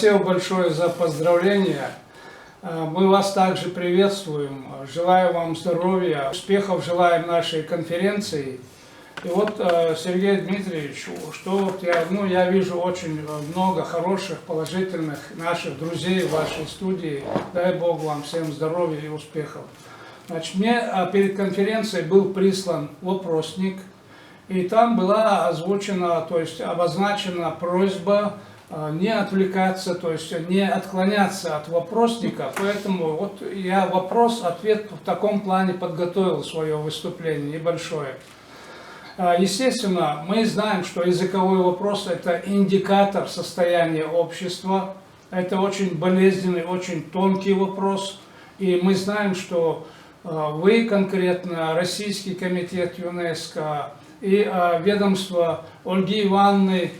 спасибо большое за поздравления. Мы вас также приветствуем. Желаю вам здоровья, успехов желаем нашей конференции. И вот, Сергей Дмитриевич, что я вижу очень много хороших, положительных наших друзей в вашей студии. Дай Бог вам всем здоровья и успехов. Значит, мне перед конференцией был прислан вопросник, и там была озвучена, то есть обозначена просьба не отвлекаться, то есть не отклоняться от вопросника. Поэтому вот я вопрос-ответ в таком плане подготовил свое выступление небольшое. Естественно, мы знаем, что языковой вопрос – это индикатор состояния общества. Это очень болезненный, очень тонкий вопрос. И мы знаем, что вы конкретно, Российский комитет ЮНЕСКО и ведомство Ольги Ивановны,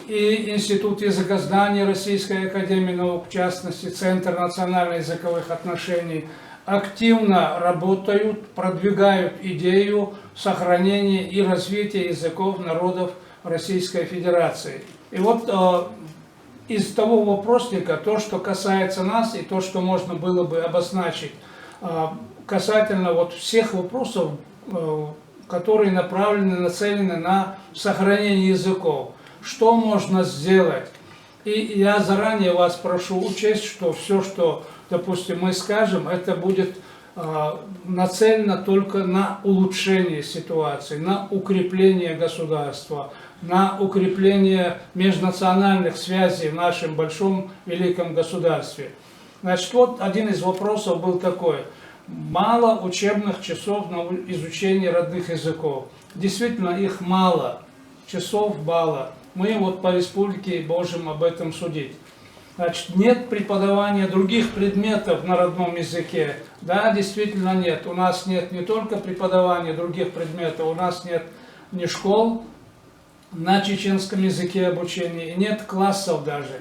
и Институт языкознания Российской академии наук, в частности, Центр национально-языковых отношений, активно работают, продвигают идею сохранения и развития языков народов Российской Федерации. И вот из того вопросника, то, что касается нас, и то, что можно было бы обозначить, касательно вот всех вопросов, которые направлены, нацелены на сохранение языков. Что можно сделать? И я заранее вас прошу учесть, что все, что, допустим, мы скажем, это будет нацелено только на улучшение ситуации, на укрепление государства, на укрепление межнациональных связей в нашем большом великом государстве. Значит, вот один из вопросов был такой. Мало учебных часов на изучение родных языков. Действительно, их мало. Часов мало. Мы вот по республике можем об этом судить. Значит, нет преподавания других предметов на родном языке. Да, действительно нет. У нас нет не только преподавания других предметов, у нас нет ни школ на чеченском языке обучения, и нет классов даже.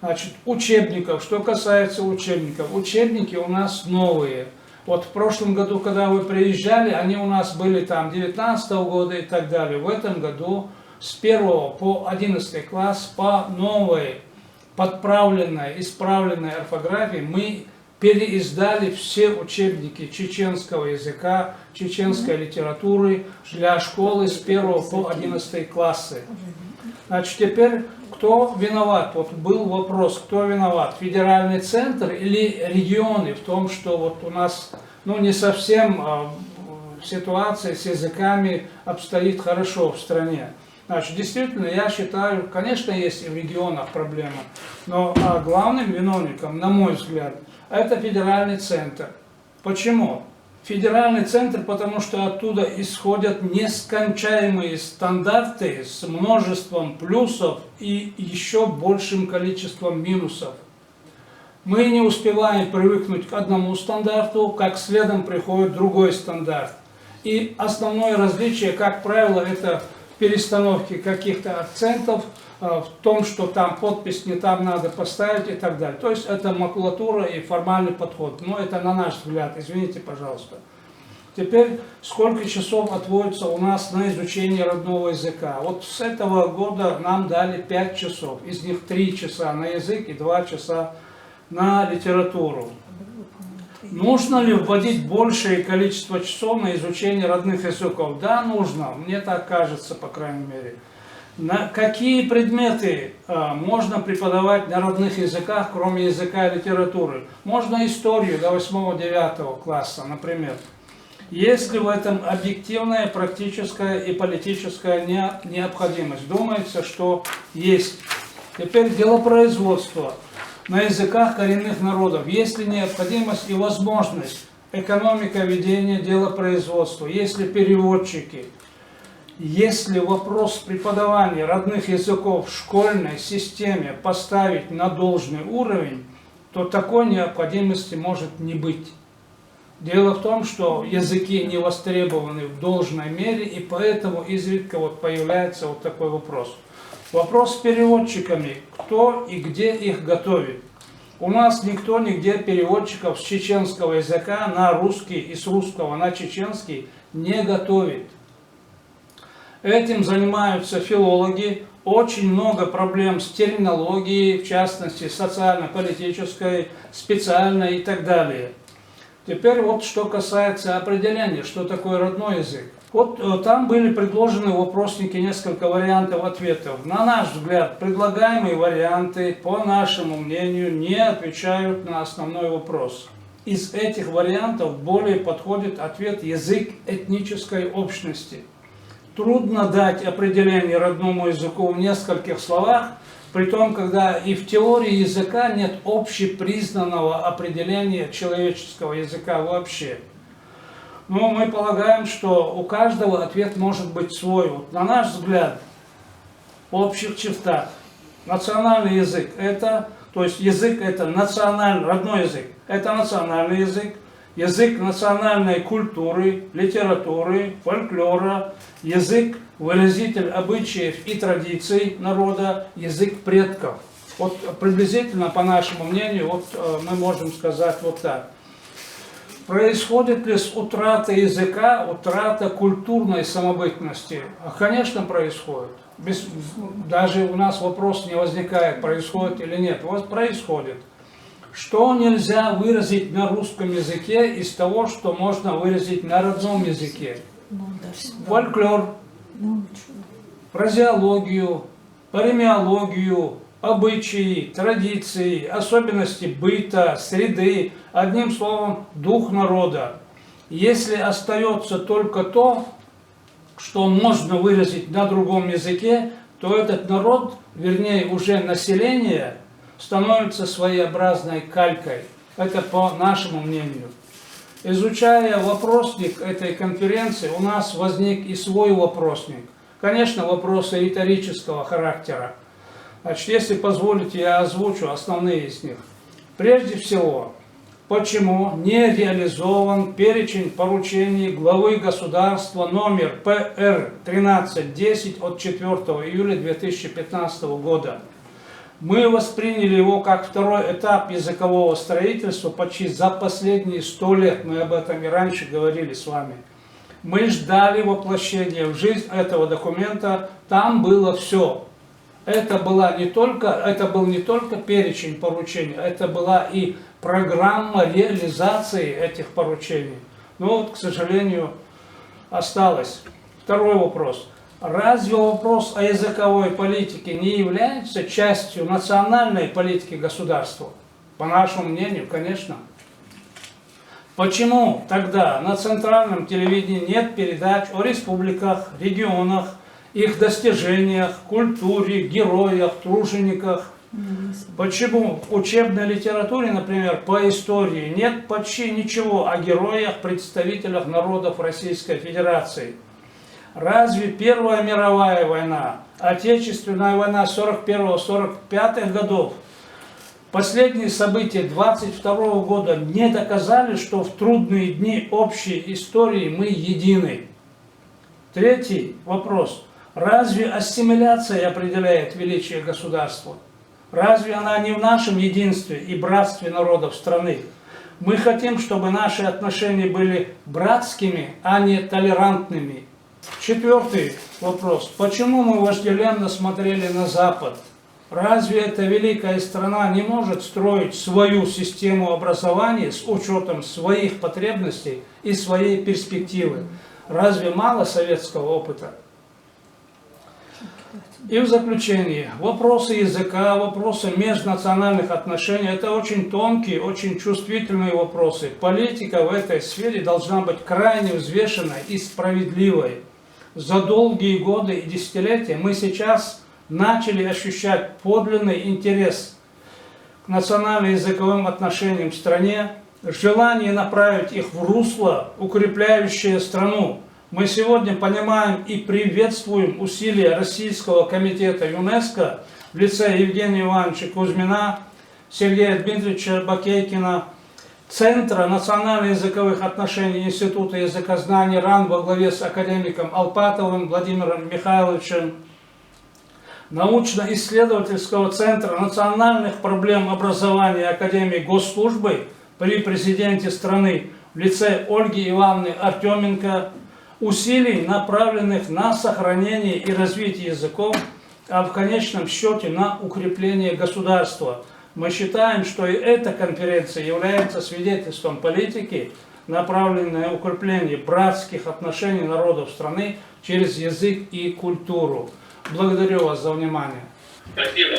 Значит, учебников. Что касается учебников. Учебники у нас новые. Вот в прошлом году, когда вы приезжали, они у нас были там 19-го года и так далее. В этом году с 1 по 11 класс по новой, подправленной, исправленной орфографии мы переиздали все учебники чеченского языка, чеченской литературы для школы с 1 по 11 классы. Значит, теперь кто виноват? Вот был вопрос, кто виноват? Федеральный центр или регионы в том, что вот у нас не совсем ситуация с языками обстоит хорошо в стране. Значит, действительно, я считаю, конечно, есть и в регионах проблема, но главным виновником, на мой взгляд, это федеральный центр. Почему? Федеральный центр, потому что оттуда исходят нескончаемые стандарты с множеством плюсов и еще большим количеством минусов. Мы не успеваем привыкнуть к одному стандарту, как следом приходит другой стандарт. И основное различие, как правило, это перестановки каких-то акцентов, в том, что там подпись не там надо поставить и так далее. То есть это макулатура и формальный подход. Но это на наш взгляд, извините, пожалуйста. Теперь, сколько часов отводится у нас на изучение родного языка? Вот с этого года нам дали 5 часов. Из них 3 часа на язык и 2 часа на литературу. Нужно ли вводить большее количество часов на изучение родных языков? Да, нужно. Мне так кажется, по крайней мере. На какие предметы можно преподавать на родных языках, кроме языка и литературы? Можно историю до 8-9 класса, например. Есть ли в этом объективная, практическая и политическая необходимость? Думается, что есть. Теперь делопроизводство на языках коренных народов. Есть ли необходимость и возможность экономика ведения делопроизводства? Есть ли переводчики? Если вопрос преподавания родных языков в школьной системе поставить на должный уровень, то такой необходимости может не быть. Дело в том, что языки не востребованы в должной мере, и поэтому изредка появляется вот такой вопрос. Вопрос с переводчиками. Кто и где их готовит? У нас никто нигде переводчиков с чеченского языка на русский и с русского на чеченский не готовит. Этим занимаются филологи, очень много проблем с терминологией, в частности, социально-политической, специальной и так далее. Теперь вот что касается определения, что такое родной язык. Вот там были предложены в вопроснике несколько вариантов ответов. На наш взгляд, предлагаемые варианты, по нашему мнению, не отвечают на основной вопрос. Из этих вариантов более подходит ответ «язык этнической общности». Трудно дать определение родному языку в нескольких словах, при том, когда и в теории языка нет общепризнанного определения человеческого языка вообще. Но мы полагаем, что у каждого ответ может быть свой. Вот, на наш взгляд, в общих чертах, национальный язык это, то есть язык это национальный, родной язык, это национальный язык, язык национальной культуры, литературы, фольклора, язык выразитель обычаев и традиций народа, язык предков. Вот приблизительно, по нашему мнению, вот мы можем сказать вот так. Происходит ли с утратой языка, утрата культурной самобытности? Конечно, происходит. Даже у нас вопрос не возникает, происходит или нет. Вот происходит. Что нельзя выразить на русском языке из того, что можно выразить на родном языке? Фольклор, фразеологию, паремиологию, обычаи, традиции, особенности быта, среды, одним словом, дух народа. Если остается только то, что можно выразить на другом языке, то этот народ, вернее уже население, становится своеобразной калькой. Это по нашему мнению. Изучая вопросник этой конференции, у нас возник и свой вопросник. Конечно, вопросы риторического характера. Значит, если позволите, я озвучу основные из них. Прежде всего, почему не реализован перечень поручений главы государства номер ПР-1310 от 4 июля 2015 года? Мы восприняли его как второй этап языкового строительства почти за последние 100 лет. Мы об этом и раньше говорили с вами. Мы ждали воплощения в жизнь этого документа. Там было все. Это был не только перечень поручений, это была и программа реализации этих поручений. Но вот, к сожалению, осталось. Второй вопрос. Разве вопрос о языковой политике не является частью национальной политики государства? По нашему мнению, конечно. Почему тогда на центральном телевидении нет передач о республиках, регионах, их достижениях, культуре, героях, тружениках? Почему в учебной литературе, например, по истории нет почти ничего о героях, представителях народов Российской Федерации? Разве Первая мировая война, Отечественная война 41-45 годов, последние события 22 года не доказали, что в трудные дни общей истории мы едины? Третий вопрос. Разве ассимиляция определяет величие государства? Разве она не в нашем единстве и братстве народов страны? Мы хотим, чтобы наши отношения были братскими, а не толерантными. Четвертый вопрос. Почему мы вожделенно смотрели на Запад? Разве эта великая страна не может строить свою систему образования с учетом своих потребностей и своей перспективы? Разве мало советского опыта? И в заключение, вопросы языка, вопросы межнациональных отношений – это очень тонкие, очень чувствительные вопросы. Политика в этой сфере должна быть крайне взвешенной и справедливой. За долгие годы и десятилетия мы сейчас начали ощущать подлинный интерес к национально-языковым отношениям в стране, желание направить их в русло, укрепляющее страну. Мы сегодня понимаем и приветствуем усилия Российского комитета ЮНЕСКО в лице Евгения Ивановича Кузьмина, Сергея Дмитриевича Бакейкина, Центра национально-языковых отношений Института языкознания РАН во главе с академиком Алпатовым Владимиром Михайловичем, научно-исследовательского центра национальных проблем образования Академии Госслужбы при президенте страны в лице Ольги Ивановны Артеменко, усилий, направленных на сохранение и развитие языков, а в конечном счете на укрепление государства. Мы считаем, что и эта конференция является свидетельством политики, направленной на укрепление братских отношений народов страны через язык и культуру. Благодарю вас за внимание. Спасибо.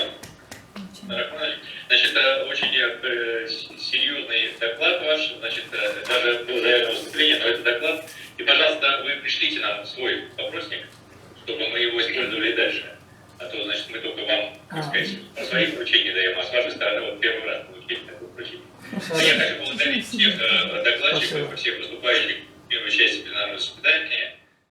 Значит, очень серьезный доклад ваш, значит, даже было заявлено выступление, но это доклад. И, пожалуйста, вы пришлите нам свой вопросник, чтобы мы его использовали и дальше. А то, значит, мы только вам, так сказать, по своим поручениям даем, а с вашей стороны вот первый раз получили такое поручение. Я хочу поблагодарить всех докладчиков, всех выступающих в первой части пленарного заседания.